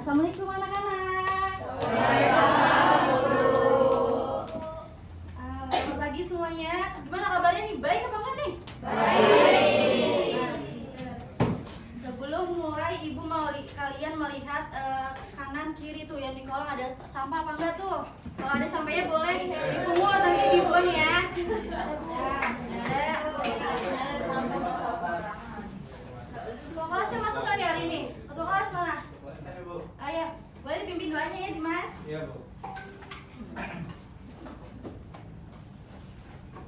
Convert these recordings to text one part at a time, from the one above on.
Assalamualaikum anak-anak. Selamat pagi semuanya. Gimana kabarnya nih? Baik apa enggak nih? Baik. Sebelum mulai, ibu mau kalian melihat kanan kiri tuh yang di kolong ada sampah apa enggak tuh? Kalau ada sampahnya boleh dipungut nanti dibuang ya. Ketua kelasnya masuk nggak nih hari ini? Ketua kelas mana? Saya, Bu. Ayo, boleh dipimpin doanya ya Dimas. Iya, Bu.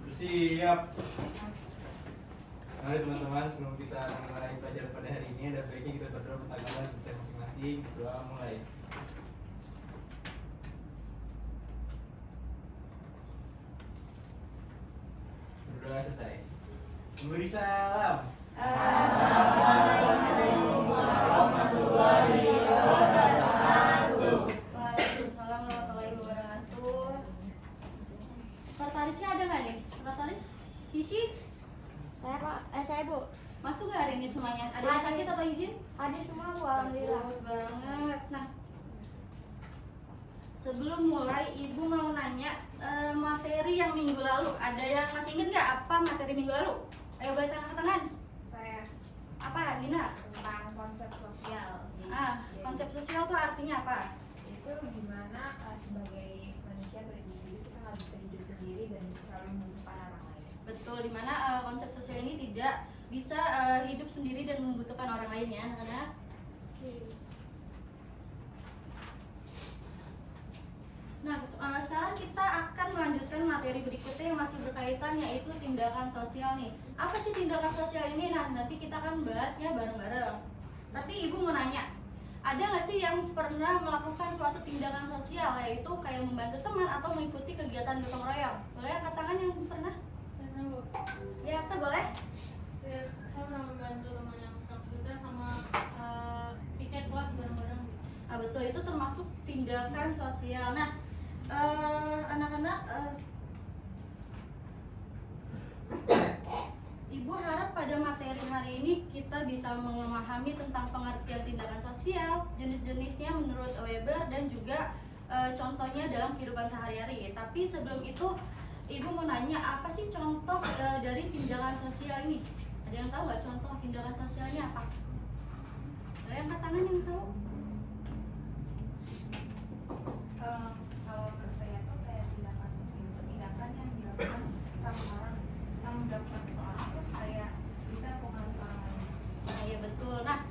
Bersiap. Mari teman-teman, sebelum kita mulai pelajaran pada hari ini, ada baiknya kita berdoa bertanggapan baca masing-masing. Doa mulai. Berdoa selesai. Memberi salam. Assalamualaikum warahmatullahi wabarakatuh. Waalaikumsalam warahmatullahi wabarakatuh. Sekretarisnya ada nggak nih? Sekretaris Sisi? Saya Bu. Masuk nggak hari ini semuanya? Ada yang sakit atau izin? Hadir semua Bu, alhamdulillah. Bagus banget. Nah, sebelum mulai, Ibu mau nanya materi yang minggu lalu. Ada yang masih ingat nggak apa materi minggu lalu? Ayo boleh tangan ke tangan. Saya Apa, Dina? tentang konsep sosial. Konsep sosial tuh artinya apa? Itu gimana sebagai manusia atau individu kita nggak bisa hidup sendiri dan selalu membutuhkan orang lain. Betul, dimana konsep sosial ini tidak bisa hidup sendiri dan membutuhkan orang lain ya anak-anak. Nah, sekarang kita akan melanjutkan materi berikutnya yang masih berkaitan, yaitu tindakan sosial nih. Apa sih tindakan sosial ini? Nah, nanti kita akan bahasnya bareng-bareng. Tapi Ibu mau nanya, ada nggak sih yang pernah melakukan suatu tindakan sosial, yaitu kayak membantu teman atau mengikuti kegiatan gotong royong? Boleh angkat tangan yang pernah? Saya Bu. Ya, kita boleh? Saya pernah membantu teman yang kesulitan sama piket kelas bareng-bareng. Betul, itu termasuk tindakan sosial. Nah, anak-anak, Ibu harap pada materi hari ini kita bisa memahami tentang pengertian tindakan sosial, jenis-jenisnya menurut Weber, dan juga contohnya dalam kehidupan sehari-hari. Tapi sebelum itu, Ibu mau nanya, apa sih contoh dari tindakan sosial ini? Ada yang tahu nggak contoh tindakan sosialnya apa? Ada yang angkat tangan yang tahu? Kalau menurut saya tuh kayak tindakan sosial itu tindakan yang dilakukan sama orang yang mendapatkan seseorang terus kayak bisa mempengaruhi orang lain. Nah, iya betul. Nah,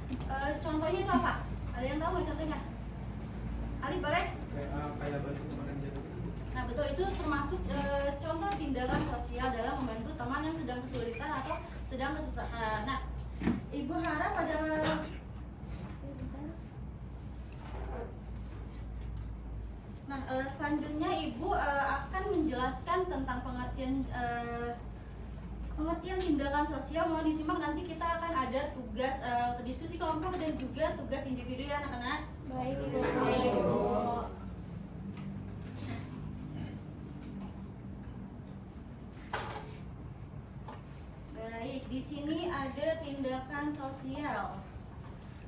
contohnya itu apa? Ada yang tahu nggak contohnya? Ali boleh? Kayak bantu teman yang jatuh. Nah, betul, itu termasuk contoh tindakan sosial dalam membantu teman yang sedang kesulitan atau sedang kesusahan. Nah, Ibu harap pada selanjutnya Ibu akan menjelaskan tentang pengertian tindakan sosial. Mohon disimak, nanti kita akan ada tugas diskusi kelompok dan juga tugas individu ya anak-anak. Baik Ibu. Baik. Baik, di sini ada tindakan sosial.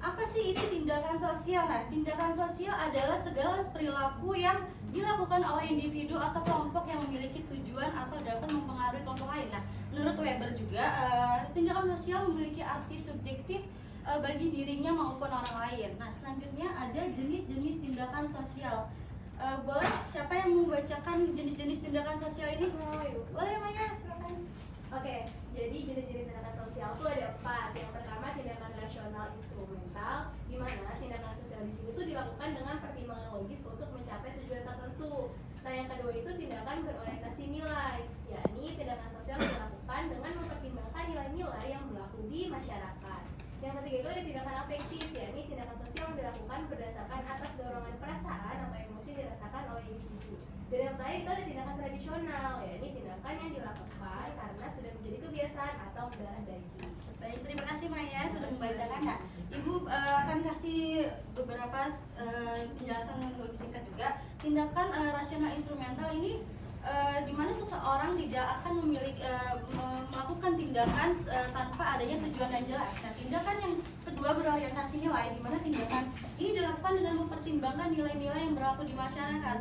Apa sih itu tindakan sosial? Nah, tindakan sosial adalah segala perilaku yang dilakukan oleh individu atau kelompok yang memiliki tujuan atau dapat mempengaruhi kelompok lain. Nah, menurut Weber juga, tindakan sosial memiliki arti subjektif bagi dirinya maupun orang lain. Nah, selanjutnya ada jenis-jenis tindakan sosial. Boleh siapa yang membacakan jenis-jenis tindakan sosial ini? Boleh, Maya, silakan. Oke, jadi jenis-jenis tindakan sosial itu ada 4. Yang pertama tindakan rasional instrumental, di mana tindakan sosial di sini tuh dilakukan dengan pertimbangan logis untuk mencapai tujuan tertentu. Nah, yang kedua itu tindakan berorientasi nilai, yakni tindakan sosial dilakukan dengan mempertimbangkan nilai-nilai yang berlaku di masyarakat. Yang ketiga itu ada tindakan afektif, yakni tindakan sosial yang dilakukan berdasarkan atas dorongan perasaan atau emosi dirasakan oleh individu. Dan yang terakhir itu ada tindakan tradisional, yakni tindakan yang dilakukan karena sudah menjadi kebiasaan atau mendarah daging. Baik, terima kasih Maya sudah membacakan. Nah, Ibu akan kasih beberapa penjelasan yang lebih singkat juga. Tindakan rasional instrumental ini di mana seseorang tidak akan melakukan tindakan tanpa adanya tujuan yang jelas. Nah, tindakan yang kedua berorientasi nilai, di mana tindakan ini dilakukan dilakukan dengan mempertimbangkan nilai-nilai yang berlaku di masyarakat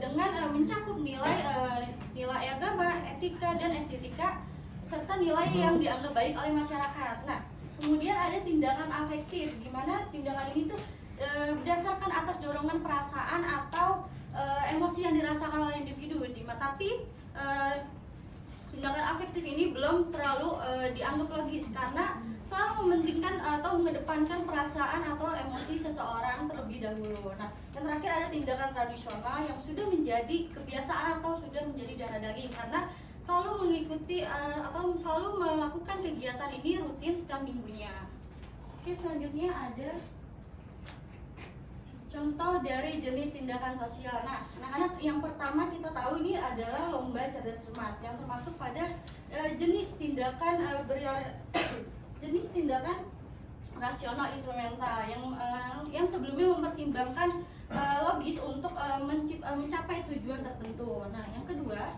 dengan mencakup nilai agama, etika dan estetika serta nilai yang dianggap baik oleh masyarakat. Nah, kemudian ada tindakan afektif, di mana tindakan ini tuh berdasarkan atas dorongan perasaan atau emosi yang dirasakan oleh individu. Tapi tindakan afektif ini belum terlalu dianggap logis karena selalu mementingkan atau mengedepankan perasaan atau emosi seseorang terlebih dahulu. Nah, yang terakhir ada tindakan tradisional yang sudah menjadi kebiasaan atau sudah menjadi darah daging karena selalu mengikuti atau selalu melakukan kegiatan ini rutin setiap minggunya. Oke, selanjutnya ada contoh dari jenis tindakan sosial. Nah, anak-anak, yang pertama kita tahu ini adalah lomba cerdas cermat yang termasuk pada jenis tindakan jenis tindakan rasional instrumental yang sebelumnya mempertimbangkan logis untuk mencapai tujuan tertentu. Nah, yang kedua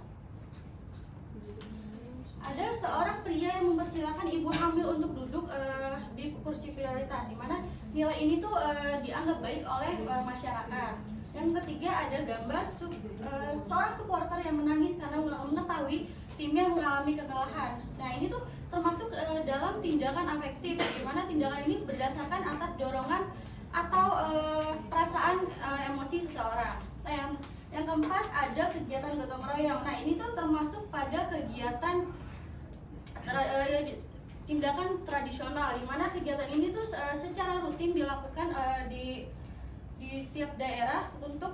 ada seorang pria yang mempersilahkan ibu hamil untuk duduk di kursi prioritas, di mana nilai ini tuh dianggap baik oleh masyarakat. Yang ketiga ada gambar seorang supporter yang menangis karena mengetahui timnya mengalami kekalahan. Nah, ini tuh termasuk dalam tindakan afektif, di mana tindakan ini berdasarkan atas dorongan atau perasaan emosi seseorang. Nah, yang keempat ada kegiatan gotong royong. Nah, ini tuh termasuk pada kegiatan tindakan tradisional, di mana kegiatan ini tuh secara rutin dilakukan di setiap daerah untuk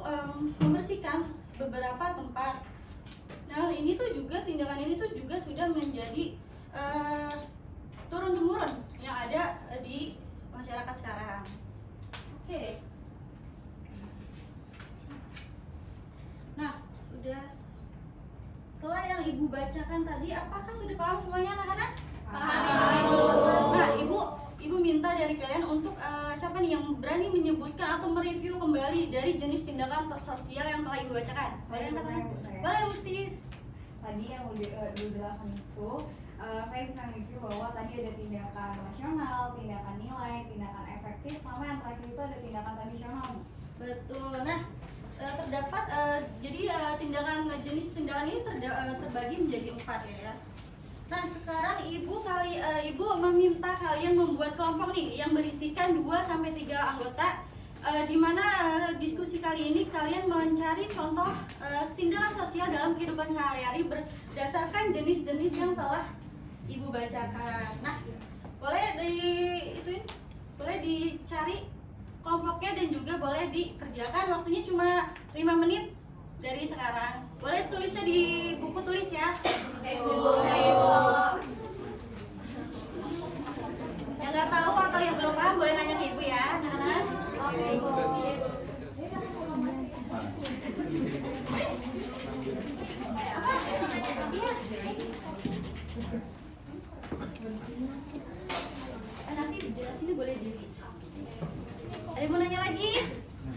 membersihkan beberapa tempat. Nah, ini tuh juga tindakan ini tuh juga sudah menjadi turun-temurun yang ada di masyarakat sekarang. Oke. Nah, setelah yang ibu bacakan tadi, apakah sudah paham semuanya anak-anak? Paham. Nah, ibu minta dari kalian untuk siapa nih yang berani menyebutkan atau mereview kembali dari jenis tindakan sosial yang telah ibu bacakan? Boleh angkat tangan? Boleh, Mustis. Tadi yang udah dijelasin itu, saya bisa review bahwa tadi ada tindakan rasional, tindakan nilai, tindakan efektif, sama yang terakhir itu ada tindakan tradisional. Betul. Nah, terdapat jadi jenis tindakan ini terbagi menjadi 4 ya. Nah, sekarang ibu meminta kalian membuat kelompok nih yang berisikan 2-3 anggota, di mana diskusi kali ini kalian mencari contoh tindakan sosial dalam kehidupan sehari-hari berdasarkan jenis-jenis yang telah ibu bacakan. Nah, boleh dicari kelompoknya dan juga boleh dikerjakan. Waktunya cuma 5 menit dari sekarang. Boleh tulisnya di buku tulis ya. Yang nggak tahu atau yang belum paham boleh nanya ke ibu ya, anak-anak. Oke, ibu. Nanti dijelasin boleh diri. Ada yang mau nanya lagi?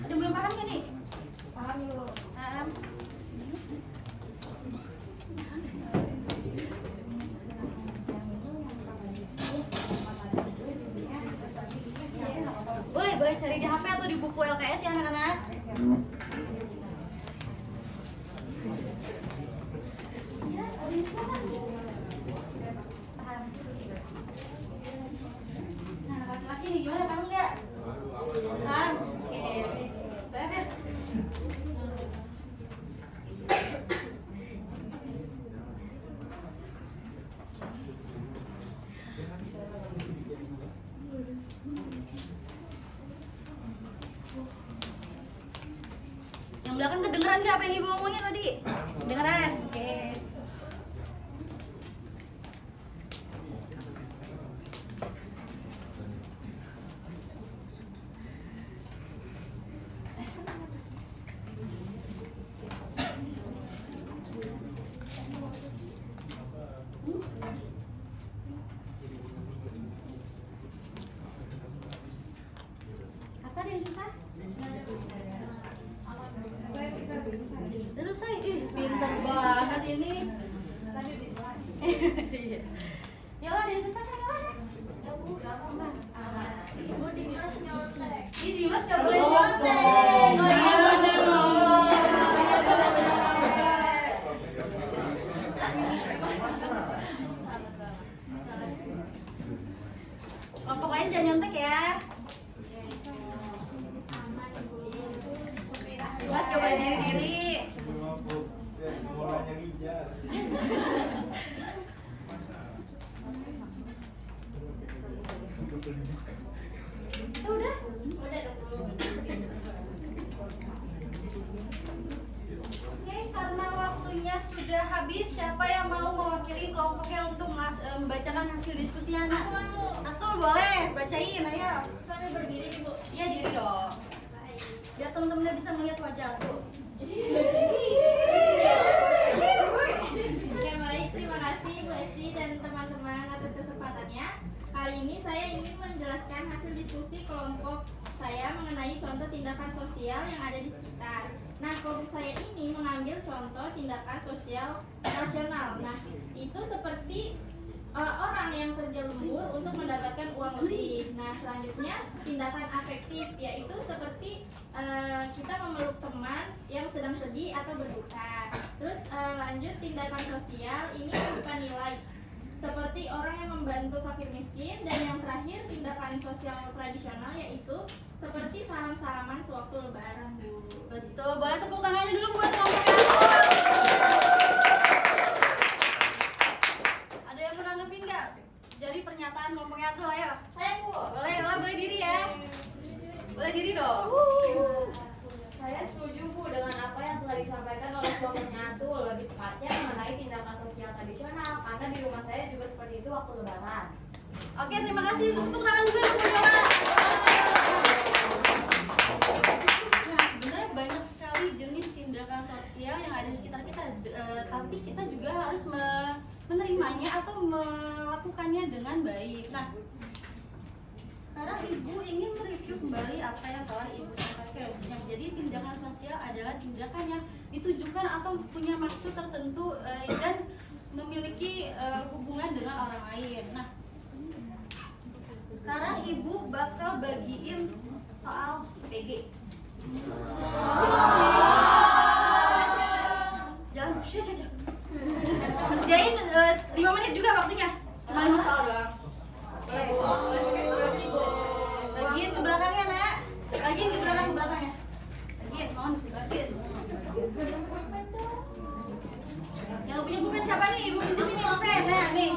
Ada yang belum paham kan nih? Paham yuk. Paham. Boleh cari di HP atau di buku LKS ya anak-anak. Paham. Nah, laki-laki nih gimana, paham nggak? Paham. Oke, boleh. Yang belakang kedengeran nggak apa yang ibu ngomongin tadi? Kedengeran? Oke. Kata ada yang susah? Udah selesai? Ih, pintar banget ini. Ya lah, ada yang susah kan? Ibu di minus nyontek. Ih, di minus nggak boleh. Mas coba diri. Semua bu, semuanya lijar. Udah. Udah 20. Oke, karena waktunya sudah habis, siapa yang mau mewakili kelompoknya untuk membacakan hasil diskusinya? Nak? Aku mau. Atul boleh, bacain ayo. Sambil berdiri nih, Bu. Iya diri dong. Biar temen-temennya bisa melihat wajah aku. Oke, baik, terima kasih Bu Esti dan teman-teman atas kesempatannya. Kali ini saya ingin menjelaskan hasil diskusi kelompok saya mengenai contoh tindakan sosial yang ada di sekitar. Nah, kelompok saya ini mengambil contoh tindakan sosial rasional. Nah, itu seperti orang yang kerja lembur untuk mendapatkan uang lebih. Nah, selanjutnya tindakan afektif, yaitu seperti kita memeluk teman yang sedang sedih atau berduka. Terus lanjut tindakan sosial ini berupa nilai, seperti orang yang membantu fakir miskin. Dan yang terakhir tindakan sosial tradisional, yaitu seperti salam-salaman sewaktu lebaran, Bu. Betul, boleh tepuk tangannya dulu buat kelompoknya aku. Ada yang menanggapi nggak dari pernyataan kelompoknya aku? Ayo. Saya, Bu. Boleh diri ya. Boleh diri dong. Saya setuju Bu dengan apa yang telah disampaikan oleh kelompoknya Atul, lebih tepatnya mengenai tindakan sosial tradisional, karena di rumah saya juga seperti itu waktu lebaran. Oke, terima kasih. Tepuk tangan juga untuk Yola. Nah, sebenarnya banyak sekali jenis tindakan sosial yang ada di sekitar kita, tapi kita juga harus menerimanya atau melakukannya dengan baik. Nah, sekarang Ibu ingin mereview kembali apa yang telah Ibu sampaikan. Jadi tindakan sosial adalah tindakan yang ditujukan atau punya maksud tertentu dan memiliki hubungan dengan orang lain. Nah, sekarang Ibu bakal bagiin soal PG. Jangan kerjain 5 menit juga waktunya. Cuma 5 soal doang. Bagiin ke belakangnya, Nak. Bagiin ke belakangnya. Bagiin, mohon bagiin. Yang punya pulpen siapa nih? Ibu pinjam ini pulpen. Nah, nih.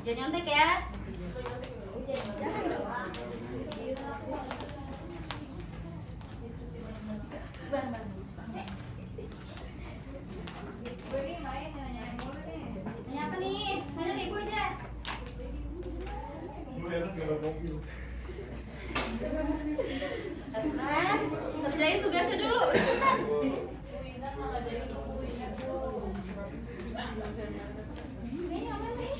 Jangan nyontek ya. Nanya apa nih? Nanya ke Ibu aja. Kan, kerjain tugasnya dulu. Ini aman nih.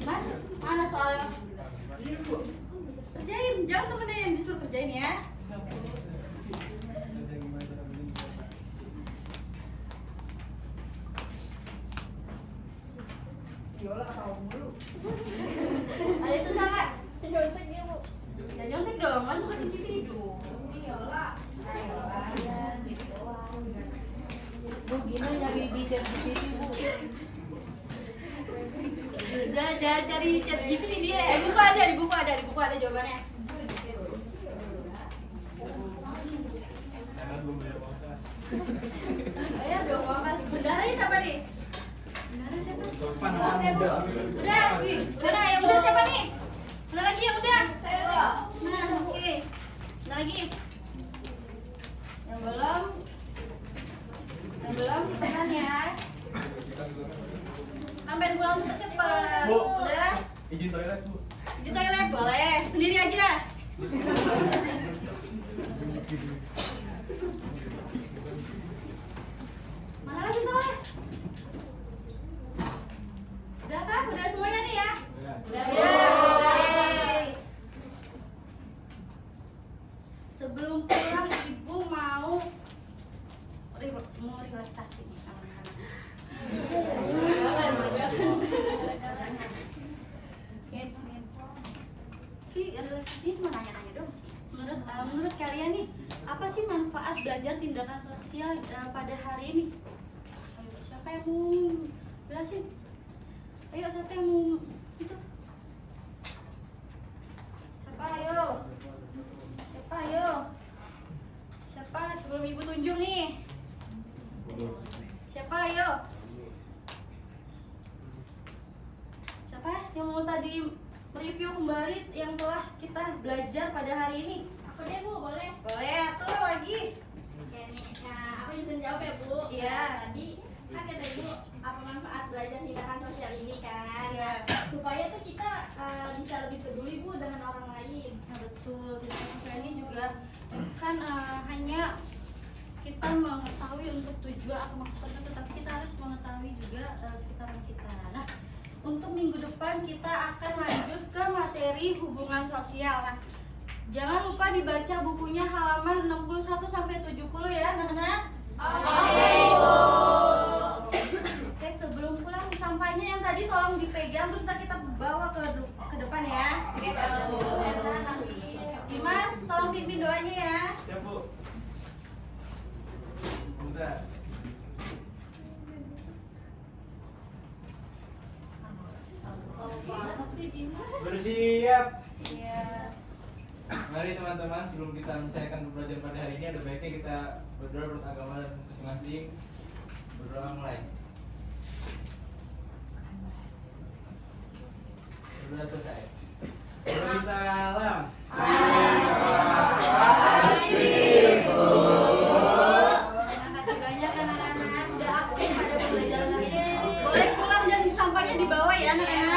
Mas, mana soalnya? Kerjain, jangan temennya yang disuruh kerjain ya. Ada yang susah nggak? Nyontek dia, Bu. Ya nyontek dong, kan tugas individu. Bu, gimana nyari di ChatGPT Bu? Jangan cari chat GPT dia. Di buku ada jawabannya. Karena belum bayar ongkos. Ayo dong, mas. Bendaranya siapa nih? Bendaranya siapa? Udah, Wih. Udah, yang udah siapa nih? Udah lagi yang udah? Saya, Bu. Nah, oke. Udah lagi. Yang belum cepetan ya. Sampai pulang cepet. Bu. Udah. Izin toilet Bu. Izin toilet boleh. Sendiri aja. Mana lagi soalnya? Udah kan? Udah semuanya nih ya? Ya. Udah. Oke. Sebelum pulang Ibu mau relaksasi nih anak-anak. Oke, bismillah. ini cuma nanya-nanya doang sih. Menurut kalian nih, apa sih manfaat belajar tindakan sosial pada hari ini? Ayo, siapa yang mau jelasin? Ayo, siapa yang mau itu? Siapa ayo? Siapa ayo? Siapa sebelum ibu tunjuk nih? Siapa ayo? Siapa yang mau tadi mereview kembali yang telah kita belajar pada hari ini? Aku deh Bu, boleh? Boleh, tuh lagi. Oke nih, nah aku izin jawab ya Bu. Iya. Nah, tadi kan kata Ibu apa manfaat belajar tindakan sosial ini kan? Iya. Supaya tuh kita bisa lebih peduli Bu dengan orang lain. Nah, betul. Tindakan sosial ini juga kan hanya kita mengetahui untuk tujuan atau maksud tertentu, tapi kita harus mengetahui juga sekitaran kita. Nah, untuk minggu depan kita akan lanjut ke materi hubungan sosial. Nah, jangan lupa dibaca bukunya halaman 61 sampai 70 ya, anak-anak. Oke, sebelum pulang sampahnya yang tadi tolong dipegang terus ntar kita bawa ke depan ya. Oke, Dimas, tolong pimpin doanya ya. Siap Bu. Bentar. Bersiap. Iya. Mari teman-teman, sebelum kita menyelesaikan pembelajaran pada hari ini, ada baiknya kita berdoa menurut agama dan masing-masing. Berdoa mulai. Berdoa selesai. Beri salam. Terima kasih banyak anak-anak sudah aktif pada pembelajaran hari ini. Boleh pulang dan sampahnya dibawa ya anak-anak.